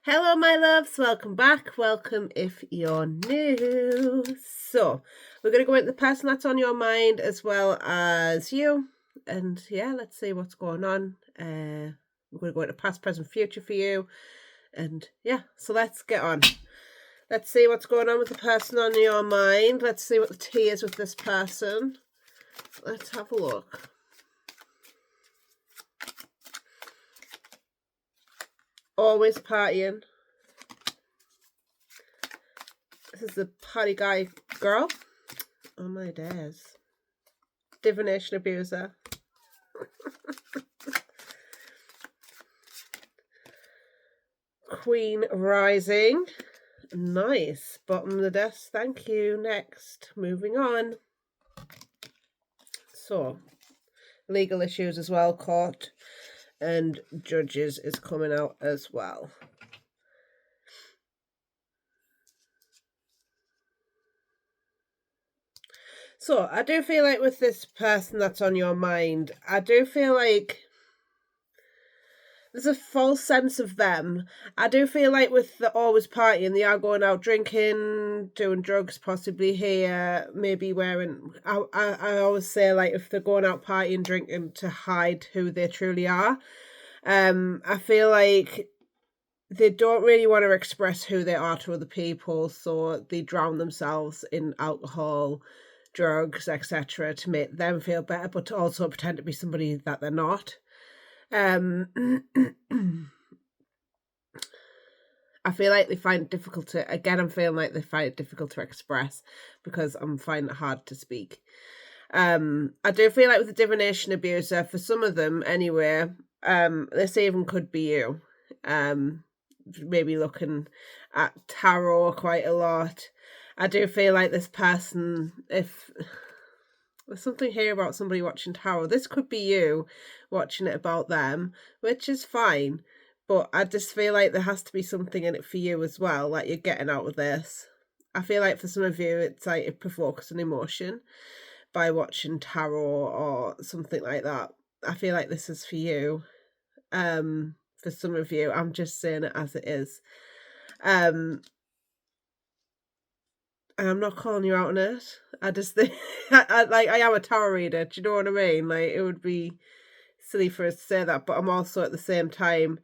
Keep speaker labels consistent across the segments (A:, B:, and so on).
A: Hello, my loves. Welcome back. Welcome if you're new. So, we're going to go into the person that's on your mind as well as you. And yeah, let's see what's going on. We're going to go into past, present, future for you. And yeah, so let's get on. Let's see what's going on with the person on your mind. Let's see what the tea is with this person. Let's have a look. Always partying. This is the party guy girl. Oh my days. Divination abuser. Queen rising. Nice. Bottom of the desk. Thank you. Next. Moving on. So, legal issues as well. Court and judges is coming out as well. So, I do feel like with this person that's on your mind, I do feel like there's a false sense of them. I do feel like with the always partying, they are going out drinking, doing drugs, possibly here, maybe wearing. I always say, like, if they're going out partying, drinking to hide who they truly are. I feel like they don't really want to express who they are to other people, so they drown themselves in alcohol, drugs, etc., to make them feel better, but to also pretend to be somebody that they're not. I feel like they find it difficult to, again, I'm feeling like they find it difficult to express because I'm finding it hard to speak. I do feel like with the divination abuser, for some of them anyway, this even could be you. Maybe looking at tarot quite a lot. I do feel like this person, if there's something here about somebody watching tarot, this could be you watching it about them, which is fine. But I just feel like there has to be something in it for you as well, like you're getting out of this. I feel like for some of you, it's like it provokes an emotion by watching tarot or something like that. I feel like this is for you. For some of you, I'm just saying it as it is. And I'm not calling you out on it. I just think, I am a tarot reader. Do you know what I mean? Like, it would be silly for us to say that, but I'm also at the same time,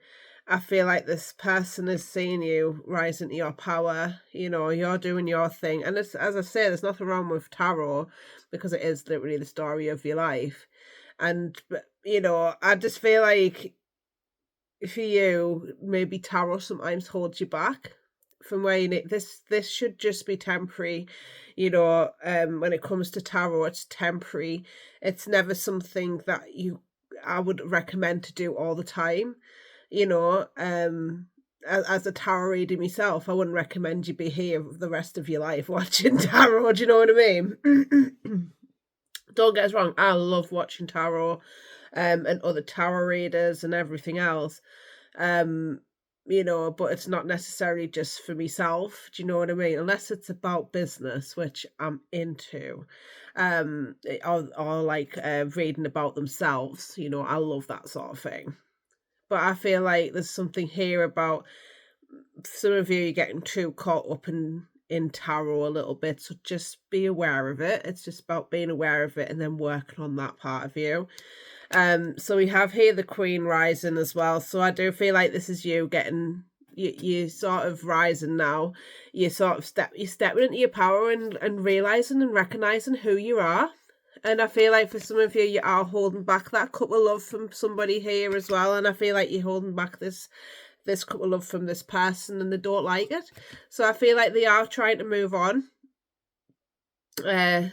A: I feel like this person is seeing you rise into your power. You know, you're doing your thing. And as I say, there's nothing wrong with tarot because it is literally the story of your life. And, you know, I just feel like for you, maybe tarot sometimes holds you back from where you need this should just be temporary. You know, when it comes to tarot, it's temporary. It's never something that I would recommend to do all the time. You know, as a tarot reader myself, I wouldn't recommend you be here the rest of your life watching tarot. Do you know what I mean? Don't get us wrong, I love watching tarot, and other tarot readers and everything else. You know, but it's not necessarily just for myself. Do you know what I mean? Unless it's about business, which I'm into, or like reading about themselves. You know, I love that sort of thing. But I feel like there's something here about some of you, you're getting too caught up in tarot a little bit, so just be aware of it. It's just about being aware of it and then working on that part of you. So we have here the Queen rising as well. So I do feel like this is you getting you sort of rising now. You sort of stepping into your power and realizing and recognizing who you are. And I feel like for some of you, you are holding back that cup of love from somebody here as well. And I feel like you're holding back this cup of love from this person and they don't like it. So I feel like they are trying to move on. And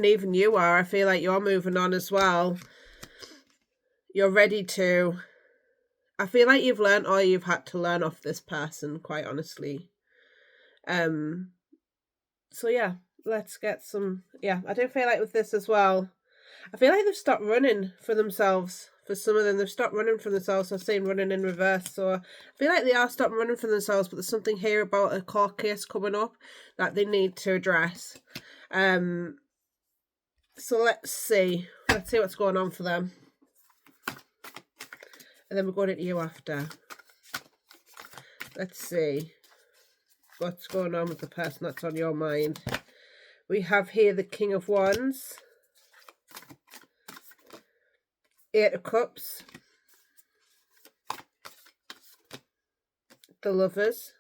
A: even you are, I feel like you're moving on as well. You're ready to. I feel like you've learned all you've had to learn off this person, quite honestly. So yeah, let's get some. Yeah, I do feel like with this as well, I feel like they've stopped running for themselves. For some of them, they've stopped running for themselves. I've seen running in reverse. So I feel like they are stopping running for themselves, but there's something here about a court case coming up that they need to address. So let's see. Let's see what's going on for them. And then we're going into you after. Let's see what's going on with the person that's on your mind. We have here the King of Wands, Eight of Cups, the Lovers.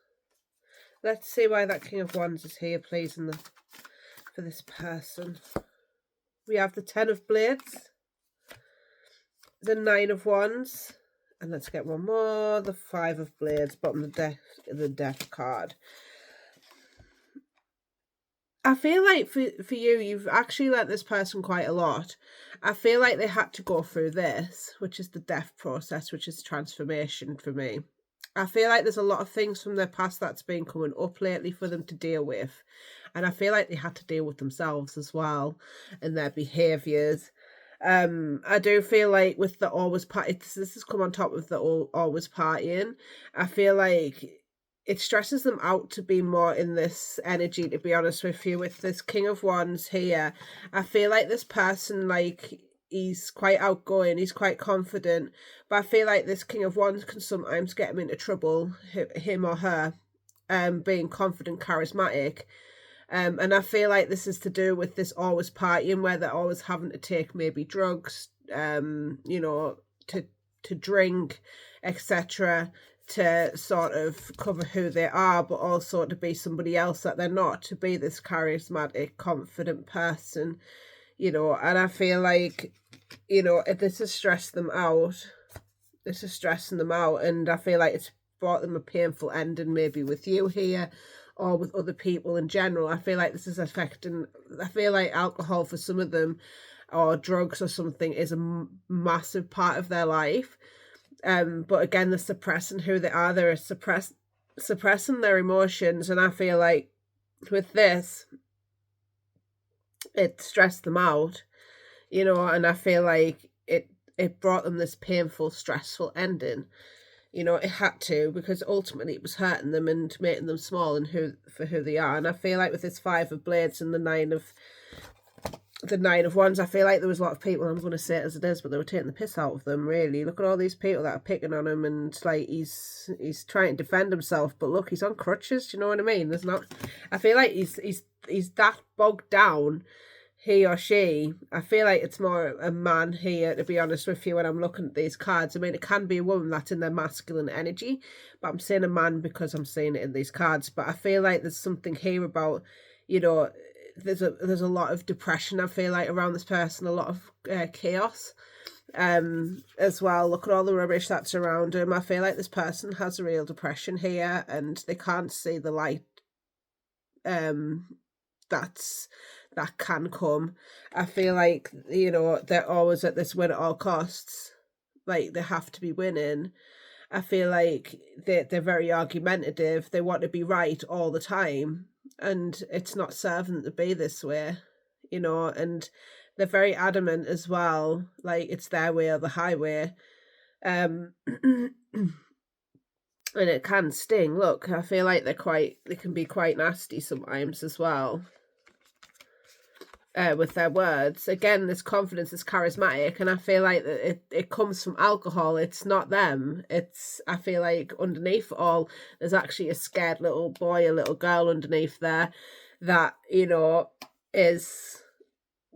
A: Let's see why that King of Wands is here, please, for this person. We have the Ten of Blades, the Nine of Wands, and let's get one more, the Five of Blades, bottom of the Death card. I feel like for you, you've actually let this person quite a lot. I feel like they had to go through this, which is the death process, which is transformation for me. I feel like there's a lot of things from their past that's been coming up lately for them to deal with. And I feel like they had to deal with themselves as well and their behaviours. I do feel like with the always party, this has come on top of the always partying. I feel like it stresses them out to be more in this energy, to be honest with you. With this King of Wands here, I feel like this person, like, he's quite outgoing, he's quite confident, but I feel like this King of Wands can sometimes get him into trouble, him or her, being confident, charismatic. And I feel like this is to do with this always partying, where they're always having to take maybe drugs, you know, to drink, etc., to sort of cover who they are, but also to be somebody else that they're not, to be this charismatic, confident person, you know. And I feel like, you know, this has stressed them out. This is stressing them out, and I feel like it's brought them a painful ending, maybe with you here, or with other people in general. I feel like this is affecting, I feel like alcohol for some of them, or drugs or something, is a massive part of their life. But again, they're suppressing who they are. They're suppressing their emotions, and I feel like with this, it stressed them out, you know. And I feel like it brought them this painful, stressful ending. You know, it had to, because ultimately it was hurting them and making them small and for who they are. And I feel like with this Five of Blades and the Nine of Wands, I feel like there was a lot of people, I'm going to say it as it is, but they were taking the piss out of them, really. Look at all these people that are picking on him, and like he's trying to defend himself, but look, he's on crutches. Do you know what I mean? I feel like he's that bogged down, he or she. I feel like it's more a man here, to be honest with you, when I'm looking at these cards. I mean, it can be a woman that's in their masculine energy, but I'm saying a man because I'm seeing it in these cards. But I feel like there's something here about, you know, there's a lot of depression, I feel like, around this person, a lot of chaos as well. Look at all the rubbish that's around him. I feel like this person has a real depression here, and they can't see the light that can come. I feel like, you know, they're always at this win at all costs, like they have to be winning. I feel like they're very argumentative. They want to be right all the time, and it's not serving them to be this way, you know. And they're very adamant as well, like it's their way or the highway. And it can sting. Look, I feel like they can be quite nasty sometimes as well. With their words. Again, this confidence is charismatic, and I feel like that it comes from alcohol. It's not them. I feel like underneath it all, there's actually a scared little boy, a little girl underneath there that, you know, is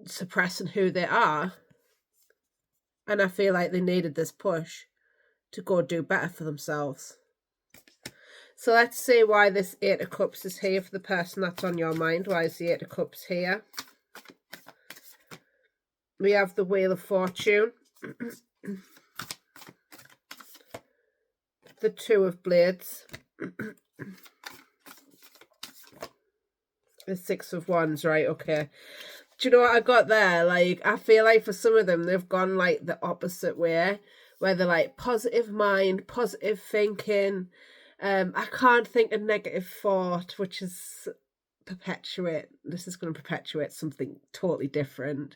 A: suppressing who they are. And I feel like they needed this push to go do better for themselves. So let's see why this Eight of Cups is here for the person that's on your mind. Why is the Eight of Cups here? We have the Wheel of Fortune, the Two of Blades, the Six of Wands, right, okay. Do you know what I got there? Like, I feel like for some of them, they've gone like the opposite way, where they're like positive mind, positive thinking. I can't think a negative thought, which is this is going to perpetuate something totally different.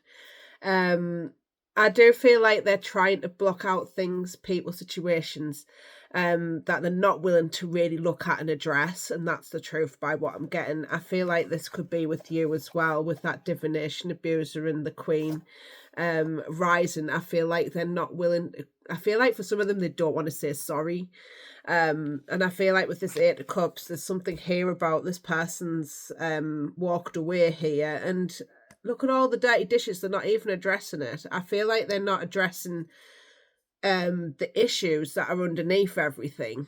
A: I do feel like they're trying to block out things, people, situations that they're not willing to really look at and address, and that's the truth by what I'm getting. I feel like this could be with you as well, with that divination abuser and the Queen rising. I feel like they're not willing I feel like for some of them, they don't want to say sorry. And I feel like with this Eight of Cups, there's something here about this person's walked away here. And look at all the dirty dishes. They're not even addressing it. I feel like they're not addressing the issues that are underneath everything.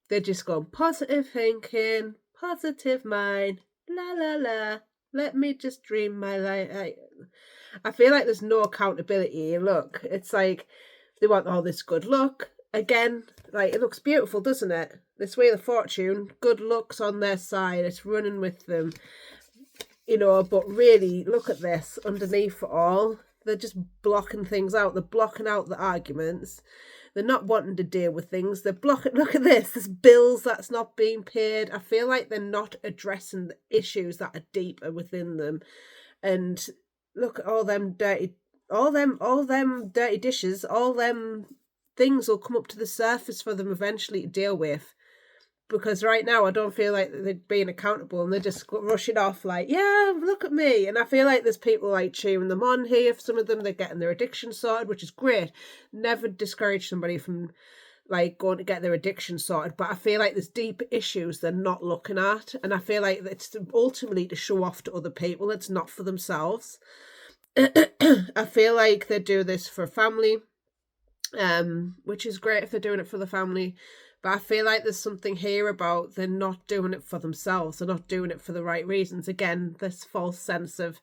A: They're just going positive thinking, positive mind, la la la. Let me just dream my life. I feel like there's no accountability. Look, it's like they want all this good luck. Again, like, it looks beautiful, doesn't it? This Wheel of Fortune, good luck's on their side. It's running with them. But really, look at this. Underneath it all, they're just blocking things out. They're blocking out the arguments. They're not wanting to deal with things. They're blocking. Look at this. There's bills that's not being paid. I feel like they're not addressing the issues that are deeper within them. And look at all them dirty dishes, all them things will come up to the surface for them eventually to deal with. Because right now, I don't feel like they're being accountable, and they're just rushing off like, yeah, look at me. And I feel like there's people like cheering them on here. For some of them, they're getting their addiction sorted, which is great. Never discourage somebody from like going to get their addiction sorted. But I feel like there's deep issues they're not looking at. And I feel like it's ultimately to show off to other people. It's not for themselves. I feel like they do this for family, which is great if they're doing it for the family. But I feel like there's something here about they're not doing it for themselves. They're not doing it for the right reasons. Again, this false sense of,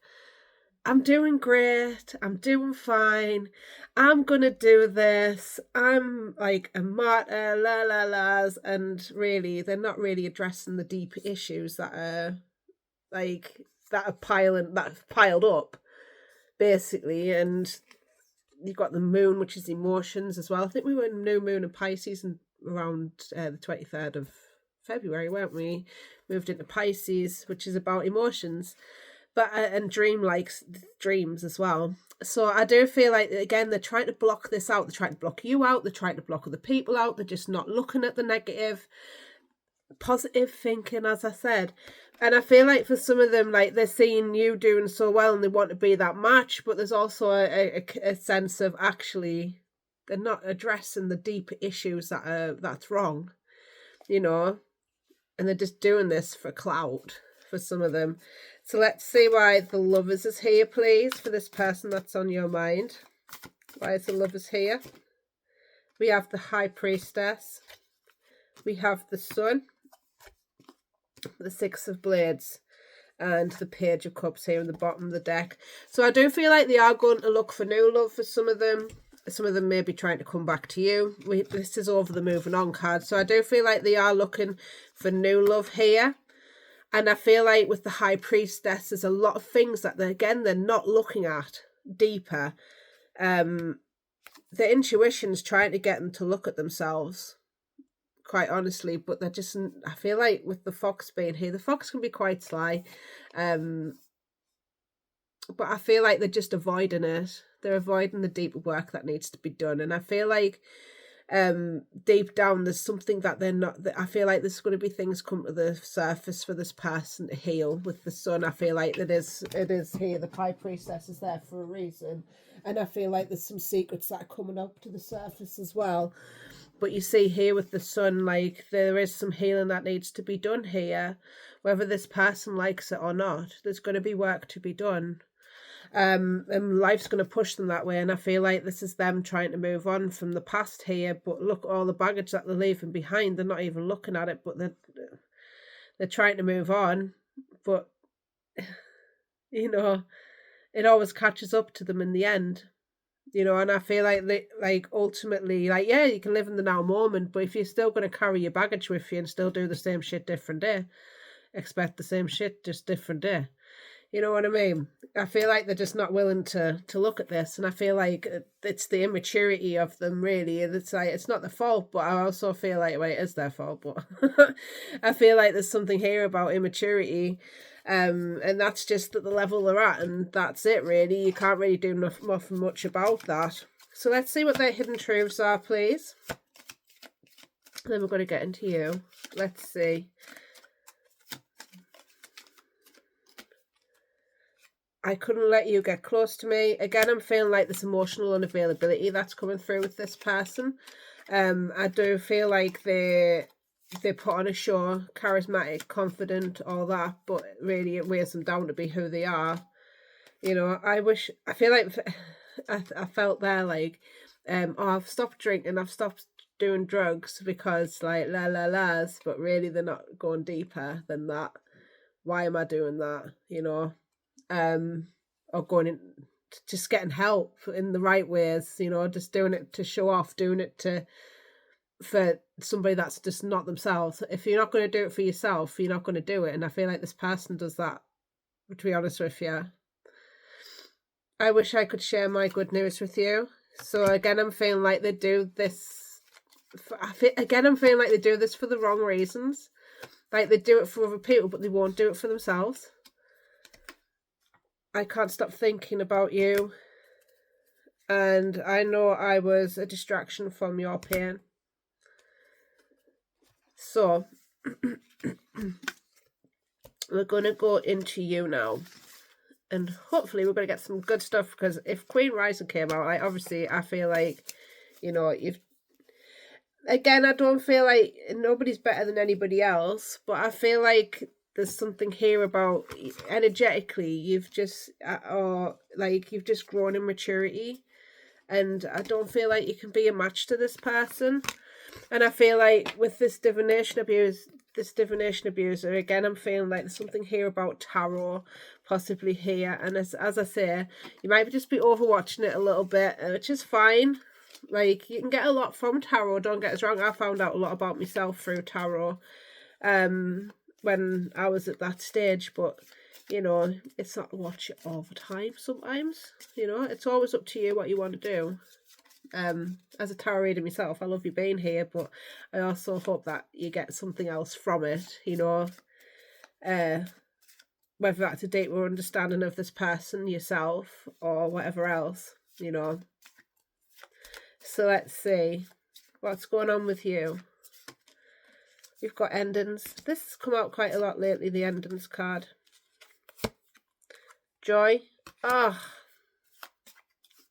A: I'm doing great. I'm doing fine. I'm going to do this. I'm like a martyr, la la la's. And really, they're not really addressing the deep issues that are piled up, basically. And you've got the moon, which is emotions as well. I think we were in new moon in Pisces and around the 23rd of February, weren't we? Moved into Pisces, which is about emotions, but and dreams as well. So I do feel like, again, they're trying to block this out. They're trying to block you out. They're trying to block other people out. They're just not looking at the negative. Positive thinking, as I said. And I feel like for some of them, like, they're seeing you doing so well and they want to be that match, but there's also a sense of, actually, they're not addressing the deep issues that's wrong, and they're just doing this for clout for some of them. So let's see why the Lovers is here, please, for this person that's on your mind. Why is the Lovers here? We have the High Priestess. We have the Sun, the Six of Blades, and the Page of Cups here in the bottom of the deck. So I do feel like they are going to look for new love for some of them. Some of them may be trying to come back to you. This is over the moving on card. So I do feel like they are looking for new love here. And I feel like with the High Priestess, there's a lot of things that, they're not looking at deeper. The intuition's trying to get them to look at themselves, quite honestly. But they're just, I feel like with the Fox being here, the Fox can be quite sly. But I feel like they're just avoiding it. They're avoiding the deeper work that needs to be done. And I feel like deep down there's something that they're not, I feel like there's going to be things come to the surface for this person to heal. With the Sun, I feel like it is here. The High Priestess is there for a reason. And I feel like there's some secrets that are coming up to the surface as well. But you see here with the Sun, like, there is some healing that needs to be done here. Whether this person likes it or not, there's going to be work to be done. And life's going to push them that way. And I feel like this is them trying to move on from the past here. But look at all the baggage that they're leaving behind. They're not even looking at it, but they're trying to move on. But, it always catches up to them in the end. And I feel like ultimately, like, yeah, you can live in the now moment, but if you're still going to carry your baggage with you and still do the same shit different day, expect the same shit, just different day. You know what I mean? I feel like they're just not willing to look at this. And I feel like it's the immaturity of them, really. It's like, it's not their fault, but I also feel like, well, it is their fault. But I feel like there's something here about immaturity. And that's just at the level they're at. And that's it, really. You can't really do nothing much about that. So let's see what their hidden truths are, please. Then we're going to get into you. Let's see. I couldn't let you get close to me. Again, I'm feeling like this emotional unavailability that's coming through with this person. I do feel like they put on a show, charismatic, confident, all that, but really it weighs them down to be who they are. You know, I feel like I felt there like, oh, I've stopped drinking, I've stopped doing drugs because like las, but really they're not going deeper than that. Why am I doing that? You know, or going in, just getting help in the right ways. You know, just doing it to show off, doing it for somebody that's just not themselves. If you're not going to do it for yourself, you're not going to do it. And I feel like this person does that, to be honest with you. I wish I could share my good news with you. So again, I'm feeling like they do this. I'm feeling like they do this for the wrong reasons. Like they do it for other people, but they won't do it for themselves. I can't stop thinking about you. And I know I was a distraction from your pain. So, we're going to go into you now. And hopefully we're going to get some good stuff, because if Queen Rising came out, like, obviously I feel like, you know, again, I don't feel like nobody's better than anybody else, but I feel like there's something here about energetically you've just you've just grown in maturity, and I don't feel like you can be a match to this person. And I feel like with this divination abuser, again, I'm feeling like there's something here about tarot possibly here. And as I say, you might just be overwatching it a little bit, which is fine. Like, you can get a lot from tarot, don't get us wrong. I found out a lot about myself through tarot when I was at that stage, but you know, it's not watch it all the time sometimes. You know, it's always up to you what you want to do. As a tarot reader myself, I love you being here, but I also hope that you get something else from it, you know, whether that's a deeper understanding of this person, yourself, or whatever else, you know. So let's see what's going on with you. You've got endings. This has come out quite a lot lately, the endings card. Joy. Oh,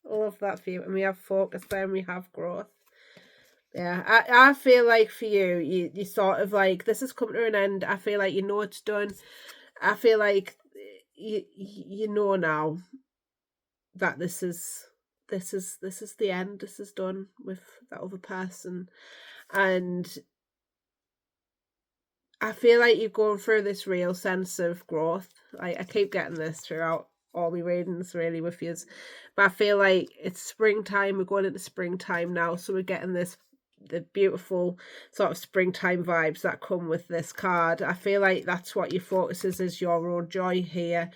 A: I love that for you. And we have focus there, and we have growth. Yeah, I feel like for you, you sort of like, this is coming to an end. I feel like you know it's done. I feel like you know now that this is the end. This is done with that other person. And I feel like you're going through this real sense of growth. Like, I keep getting this throughout all my readings really with you, but I feel like it's springtime. We're going into springtime now, so we're getting the beautiful sort of springtime vibes that come with this card. I feel like that's what your focus is your own joy here.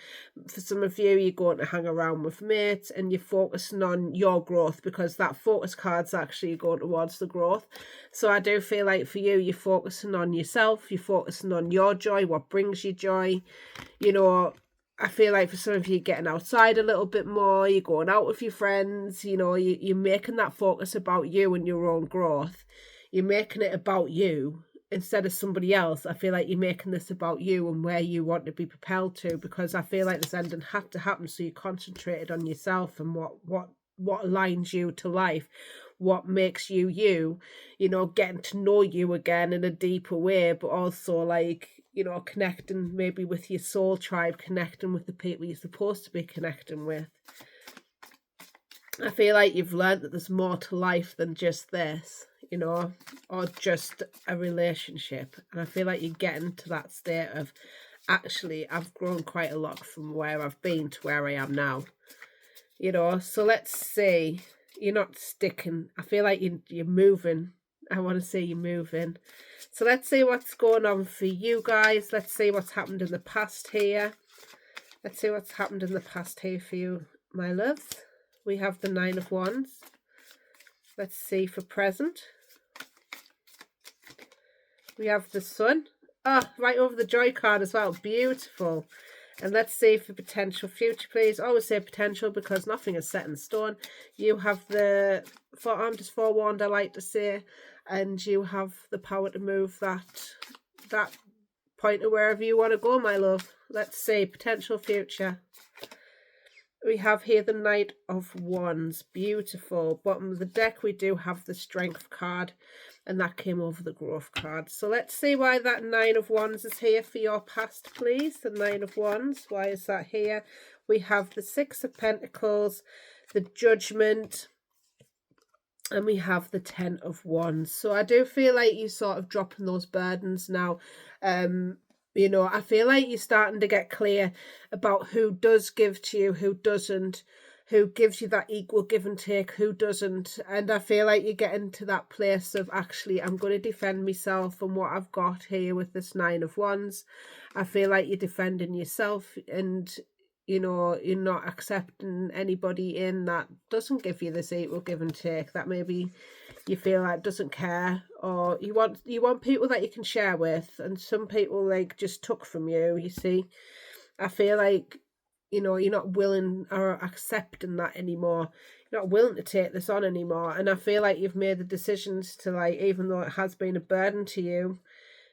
A: For some of you, you're going to hang around with mates and you're focusing on your growth, because that focus card's actually going towards the growth. So I do feel like for you, you're focusing on yourself, you're focusing on your joy, what brings you joy. You know, I feel like for some of you, getting outside a little bit more, you're going out with your friends, you know, you're making that focus about you and your own growth. You're making it about you instead of somebody else. I feel like you're making this about you and where you want to be propelled to, because I feel like this ending had to happen, so you concentrated on yourself and what aligns you to life, what makes you, you know, getting to know you again in a deeper way, but also like, you know, connecting maybe with your soul tribe, connecting with the people you're supposed to be connecting with. I feel like you've learned that there's more to life than just this, you know, or just a relationship. And I feel like you're getting to that state of, actually, I've grown quite a lot from where I've been to where I am now, you know. So let's see. You're not sticking. I feel like you're moving. I want to say you're moving. So let's see what's going on for you guys. Let's see what's happened in the past here. Let's see what's happened in the past here for you, my loves. We have the 9 of Wands. Let's see for present. We have the Sun. Ah, right over the Joy card as well. Beautiful. And let's see for potential future, please. Always say potential, because nothing is set in stone. You have the forearmed is forewarned, I like to say. And you have the power to move that point to wherever you want to go, my love. Let's see, potential future. We have here the Knight of Wands. Beautiful. Bottom of the deck, we do have the Strength card, and that came over the Growth card. So let's see why that Nine of Wands is here for your past, please. The Nine of Wands, why is that here? We have the Six of Pentacles, the Judgment, and we have the Ten of Wands. So I do feel like you're sort of dropping those burdens now. You know, I feel like you're starting to get clear about who does give to you, who doesn't, who gives you that equal give and take, who doesn't. And I feel like you're getting to that place of, actually, I'm going to defend myself and what I've got here with this Nine of Wands. I feel like you're defending yourself, and you know, you're not accepting anybody in that doesn't give you this equal give and take, that maybe you feel like doesn't care, or you want people that you can share with, and some people like just took from you, you see. I feel like, you know, you're not willing or accepting that anymore. You're not willing to take this on anymore. And I feel like you've made the decisions to, like, even though it has been a burden to you,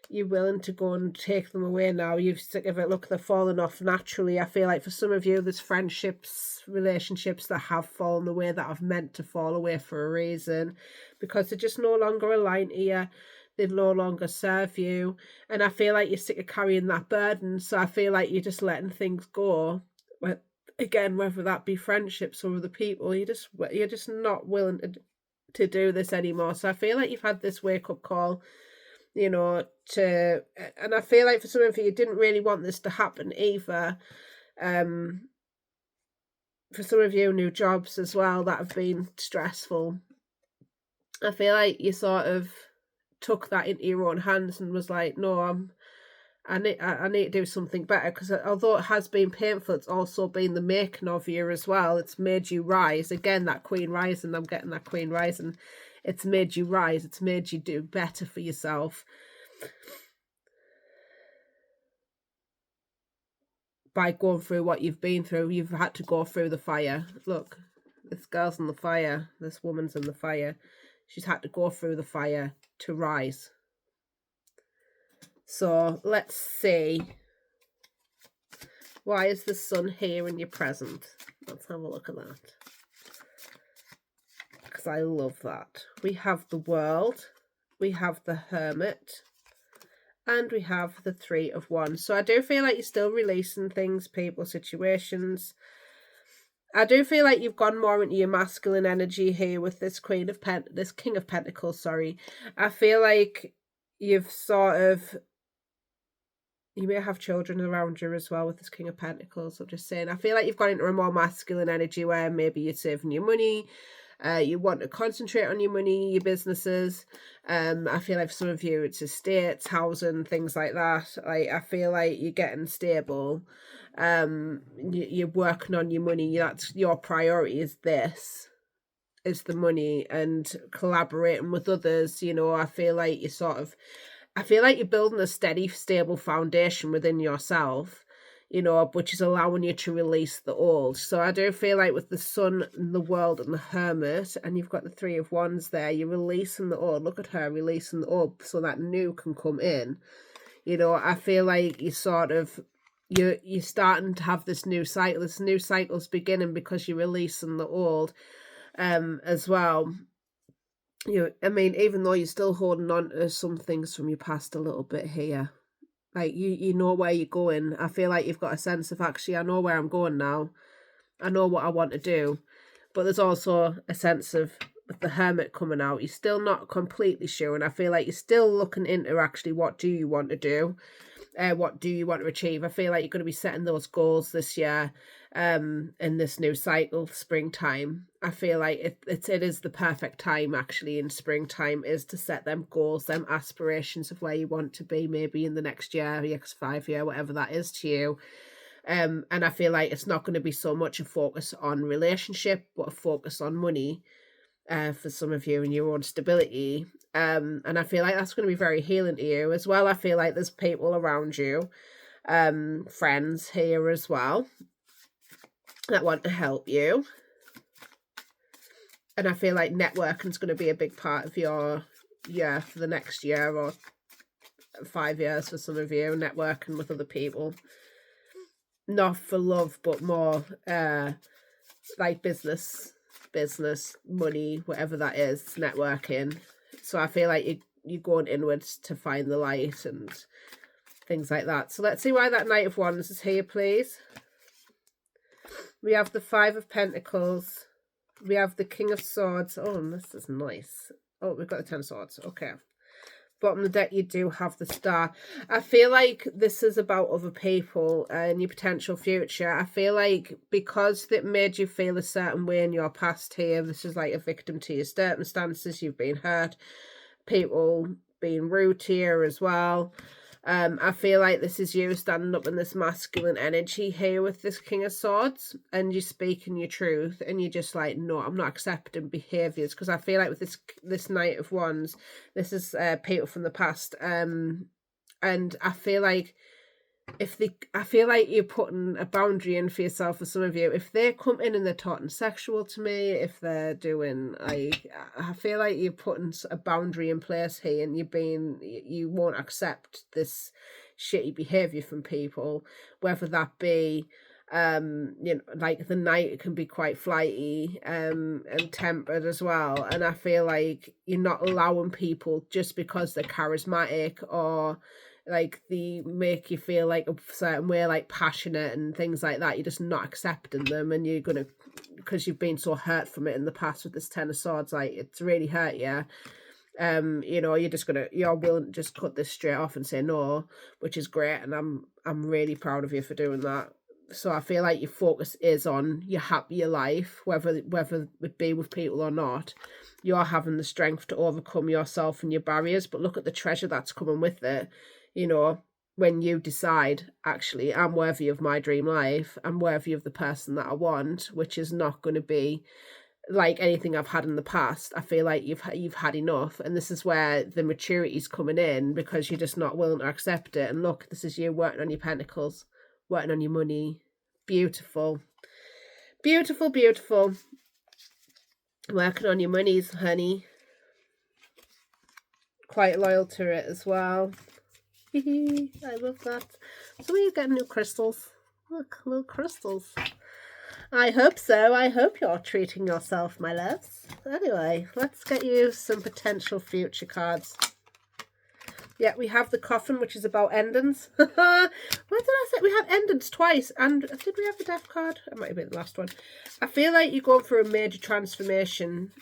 A: you're willing to go and take them away now. You've sick of it. Look, they're falling off naturally. I feel like for some of you, there's friendships, relationships that have fallen away, that have meant to fall away for a reason, because they're just no longer aligned to you. They no longer serve you. And I feel like you're sick of carrying that burden. So I feel like you're just letting things go. Again, whether that be friendships or other people, you're just not willing to do this anymore. So I feel like you've had this wake-up call, you know, and I feel like for some of you didn't really want this to happen either. For some of you, new jobs as well that have been stressful. I feel like you sort of took that into your own hands and was like, no, I need to do something better, because although it has been painful, it's also been the making of you as well. It's made you rise. Again, that Queen rising, I'm getting that Queen rising. It's made you rise. It's made you do better for yourself. By going through what you've been through, you've had to go through the fire. Look, this girl's in the fire. This woman's in the fire. She's had to go through the fire to rise. So let's see. Why is the Sun here in your present? Let's have a look at that, because I love that. We have the World, we have the Hermit, and we have the Three of Wands. So I do feel like you're still releasing things, people, situations. I do feel like you've gone more into your masculine energy here with this King of Pentacles, sorry. I feel like you've sort of, you may have children around you as well with this King of Pentacles. I'm just saying, I feel like you've gone into a more masculine energy where maybe you're saving your money. You want to concentrate on your money, your businesses. I feel like for some of you, it's estates, housing, things like that. Like, I feel like you're getting stable. You're working on your money. That's your priority, is this. Is the money and collaborating with others. You know, I feel like you're building a steady, stable foundation within yourself, you know, which is allowing you to release the old. So I do feel like with the Sun, the World, and the Hermit, and you've got the Three of Wands there, you're releasing the old. Look at her releasing the old so that new can come in. You know, I feel like you're starting to have this new cycle. This new cycle's beginning because you're releasing the old as well. I mean, even though you're still holding on to some things from your past a little bit here, like you know where you're going. I feel like you've got a sense of, actually, I know where I'm going now. I know what I want to do. But there's also a sense of, with the Hermit coming out, you're still not completely sure. And I feel like you're still looking into, actually, what do you want to do? What do you want to achieve? I feel like you're going to be setting those goals this year, in this new cycle, springtime. I feel like it is the perfect time, actually, in springtime, is to set them goals, them aspirations of where you want to be, maybe in the next year, the next 5 year, whatever that is to you. And I feel like it's not going to be so much a focus on relationship, but a focus on money, for some of you, and your own stability. And I feel like that's going to be very healing to you as well. I feel like there's people around you, friends here as well, that want to help you. And I feel like networking is going to be a big part of your year for the next year, or 5 years for some of you, networking with other people. Not for love, but more like business, money, whatever that is, networking. So I feel like you're going inwards to find the light and things like that. So let's see why that Knight of Wands is here, please. We have the Five of Pentacles. We have the King of Swords. Oh, this is nice. Oh, we've got the Ten of Swords. Okay. Bottom of the deck, you do have the Star. I feel like this is about other people and your potential future. I feel like because it made you feel a certain way in your past here, this is like a victim to your circumstances. You've been hurt. People being rude to you as well. I feel like this is you standing up in this masculine energy here with this King of Swords, and you're speaking your truth, and you're just like, no, I'm not accepting behaviours, because I feel like with this Knight of Wands, this is people from the past, and I feel like I feel like you're putting a boundary in for yourself. For some of you, if they come in and they're talking sexual to me, if they're doing like, I feel like you're putting a boundary in place here, and you won't accept this shitty behavior from people, whether that be like the Knight can be quite flighty and tempered as well, and I feel like you're not allowing people just because they're charismatic or like they make you feel like a certain way, like passionate and things like that. You're just not accepting them, and you're gonna, because you've been so hurt from it in the past with this Ten of Swords, like it's really hurt you. You're willing to just cut this straight off and say no, which is great, and I'm really proud of you for doing that. So I feel like your focus is on your happier life, whether it be with people or not. You're having the strength to overcome yourself and your barriers, but look at the treasure that's coming with it. When you decide, actually, I'm worthy of my dream life, I'm worthy of the person that I want, which is not going to be like anything I've had in the past. I feel like you've had enough, and this is where the maturity's coming in, because you're just not willing to accept it. And look, this is you working on your pentacles, working on your money. Beautiful, beautiful, beautiful. Working on your monies, honey. Quite loyal to it as well. I love that. So we're getting new crystals. Look, little crystals. I hope so. I hope you're treating yourself, my loves. Anyway, let's get you some potential future cards. Yeah, we have the Coffin, which is about endings. What did I say? We had endings twice. And did we have the Death card? It might have been the last one. I feel like you're going through a major transformation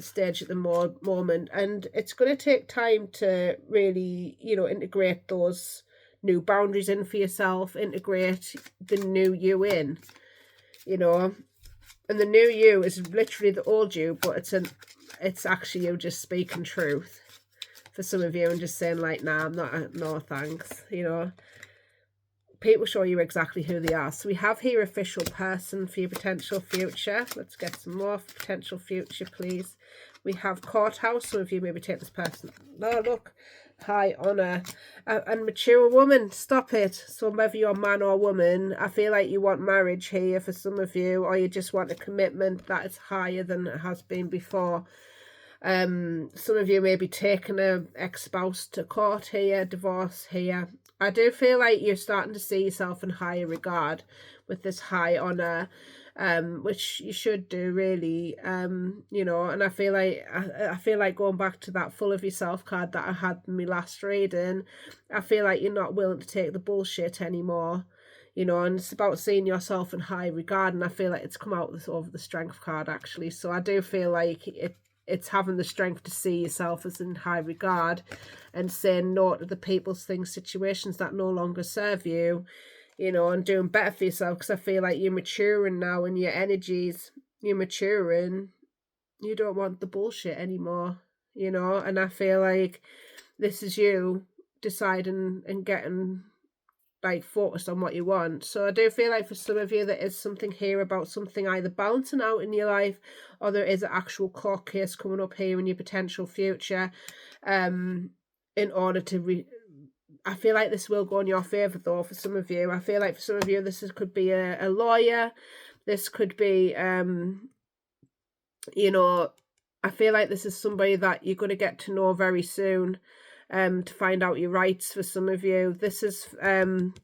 A: stage at the moment. And it's going to take time to really, integrate those new boundaries in for yourself. Integrate the new you in, And the new you is literally the old you, but it's actually you just speaking truth. For some of you, and just saying like, nah, I'm not, no thanks, People show you exactly who they are. So we have here official person for your potential future. Let's get some more for potential future, please. We have courthouse. Some of you maybe take this person. No, look, high honor. And mature woman, stop it. So whether you're man or woman, I feel like you want marriage here for some of you, or you just want a commitment that is higher than it has been before. Some of you may be taking a ex-spouse to court here, divorce here. I do feel like you're starting to see yourself in higher regard with this high honor, which you should do really, and I feel like going back to that full of yourself card that I had in my last reading, I feel like you're not willing to take the bullshit anymore. And it's about seeing yourself in high regard, and I feel like it's come out over the Strength card actually. So I do feel like it's having the strength to see yourself as in high regard and saying no to the people's things, situations that no longer serve you, and doing better for yourself, because I feel like you're maturing now in your energies. You're maturing. You don't want the bullshit anymore, and I feel like this is you deciding and getting like focused on what you want. So I do feel like for some of you there is something here about something either balancing out in your life, or there is an actual court case coming up here in your potential future, in order to I feel like this will go in your favour though for some of you. I feel like for some of you could be a lawyer. This could be I feel like this is somebody that you're going to get to know very soon, to find out your rights. For some of you, this is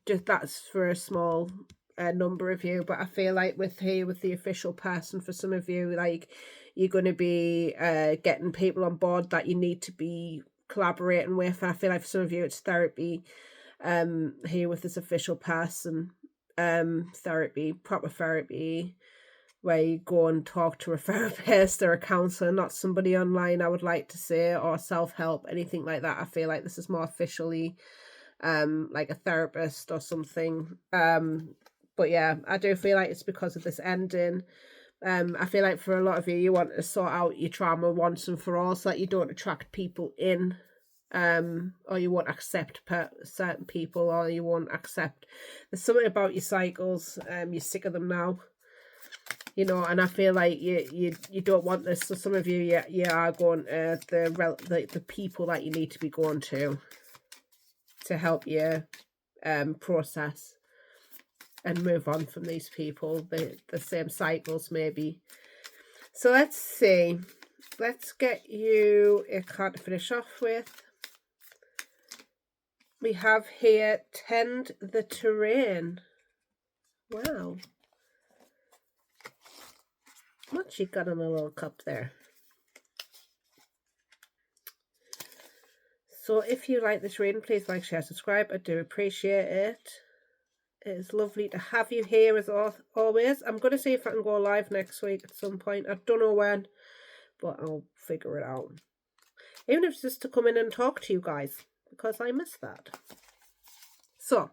A: just that's for a small a number of you, but I feel like with the official person, for some of you, like you're going to be getting people on board that you need to be collaborating with. And I feel like for some of you, it's therapy. Here with this official person, therapy, proper therapy, where you go and talk to a therapist or a counselor, not somebody online, I would like to say, or self-help, anything like that. I feel like this is more officially like a therapist or something. But yeah, I do feel like it's because of this ending. I feel like for a lot of you, you want to sort out your trauma once and for all, so that you don't attract people in, or you won't accept certain people, or you won't accept. There's something about your cycles. You're sick of them now, you know. And I feel like you don't want this. So some of you, you are going to the people that you need to be going to help you process and move on from these people, the same cycles maybe. So let's see. Let's get you a card to finish off with. We have here, Tend the Terrain. Wow. What you got in a little cup there? So if you like this reading, please like, share, subscribe. I do appreciate it. It's lovely to have you here as always. I'm going to see if I can go live next week at some point. I don't know when, but I'll figure it out. Even if it's just to come in and talk to you guys, because I miss that. So,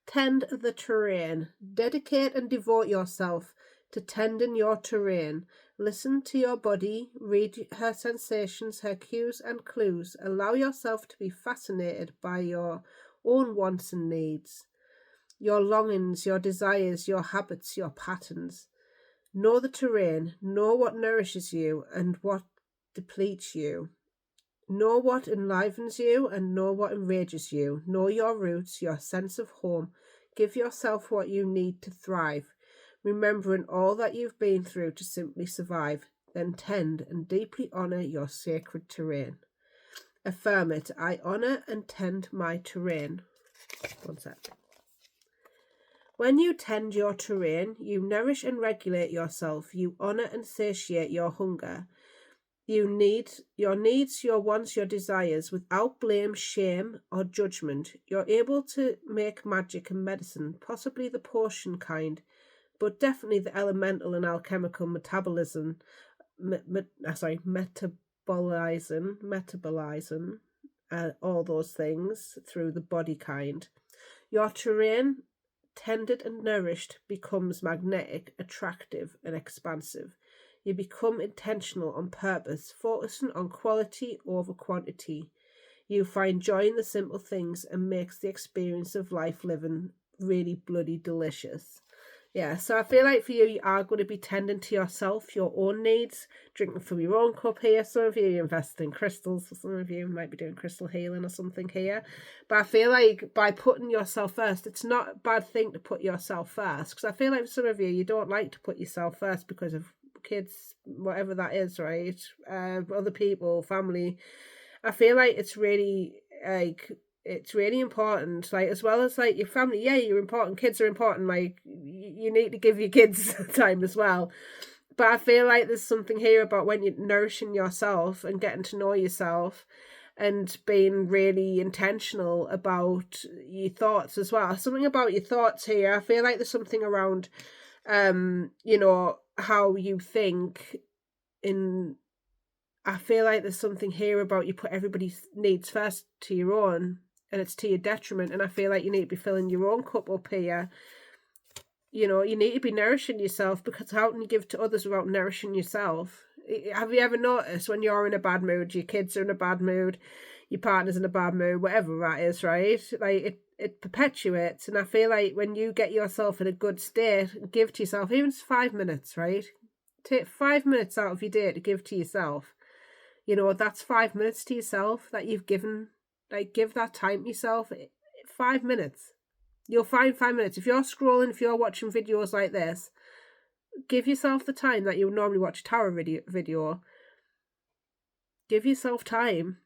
A: tend the terrain. Dedicate and devote yourself to tending your terrain. Listen to your body, read her sensations, her cues and clues. Allow yourself to be fascinated by your own wants and needs, your longings, your desires, your habits, your patterns. Know the terrain, know what nourishes you and what depletes you. Know what enlivens you and know what enrages you. Know your roots, your sense of home. Give yourself what you need to thrive, remembering all that you've been through to simply survive. Then tend and deeply honour your sacred terrain. Affirm it. I honour and tend my terrain. One sec. When you tend your terrain, you nourish and regulate yourself. You honour and satiate your hunger. You need your needs, your wants, your desires without blame, shame, or judgment. You're able to make magic and medicine, possibly the potion kind, but definitely the elemental and alchemical metabolizing, all those things through the body kind. Your terrain, tended and nourished, becomes magnetic, attractive, and expansive. You become intentional on purpose, focusing on quality over quantity. You find joy in the simple things and makes the experience of life living really bloody delicious. Yeah, so I feel like for you, you are going to be tending to yourself, your own needs, drinking from your own cup here. Some of you invest in crystals, so some of you might be doing crystal healing or something here. But I feel like by putting yourself first, it's not a bad thing to put yourself first. Because I feel like for some of you, you don't like to put yourself first because of kids, whatever that is, right? Other people, family. I feel like it's really it's really important, like, as well as like your family. Yeah, you're important, kids are important, like you need to give your kids time as well. But I feel like there's something here about when you're nourishing yourself and getting to know yourself and being really intentional about your thoughts as well. Something about your thoughts here. I feel like there's something around you know, how you think. I feel like there's something here about you put everybody's needs first to your own, and it's to your detriment. And I feel like you need to be filling your own cup up here. You know, you need to be nourishing yourself, because how can you give to others without nourishing yourself? Have you ever noticed when you're in a bad mood, your kids are in a bad mood, your partner's in a bad mood, whatever that is, right? Like it perpetuates. And I feel like when you get yourself in a good state, give to yourself, even 5 minutes, right? Take 5 minutes out of your day to give to yourself. You know, that's 5 minutes to yourself that you've given. Like, give that time to yourself. 5 minutes. You'll find 5 minutes. If you're scrolling, if you're watching videos like this, give yourself the time that you would normally watch a tarot video. Give yourself time.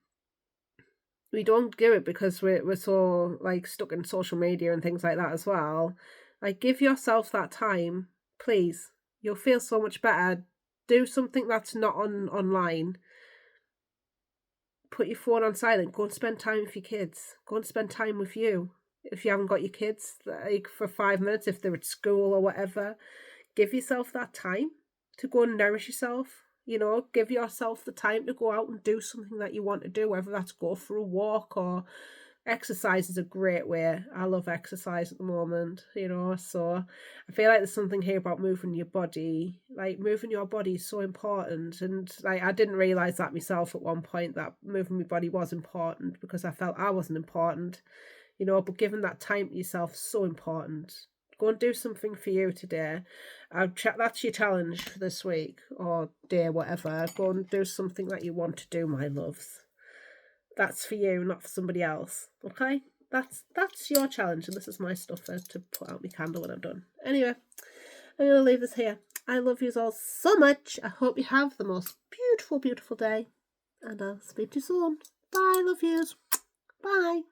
A: We don't give it because we're so like stuck in social media and things like that as well. Like, give yourself that time, please. You'll feel so much better. Do something that's not online. Put your phone on silent. Go and spend time with your kids. Go and spend time with you. If you haven't got your kids, like for 5 minutes, if they're at school or whatever, give yourself that time to go and nourish yourself. You know, give yourself the time to go out and do something that you want to do, whether that's go for a walk or exercise is a great way. I love exercise at the moment, you know, so I feel like there's something here about moving your body. Like, moving your body is so important. And like, I didn't realize that myself at one point, that moving my body was important, because I felt I wasn't important, you know, but giving that time to yourself is so important. Go and do something for you today. That's your challenge for this week or day, whatever. Go and do something that you want to do, my loves. That's for you, not for somebody else. Okay? That's your challenge, and this is my stuffer to put out my candle when I'm done. Anyway, I'm going to leave this here. I love you all so much. I hope you have the most beautiful, beautiful day. And I'll speak to you soon. Bye, love yous. Bye.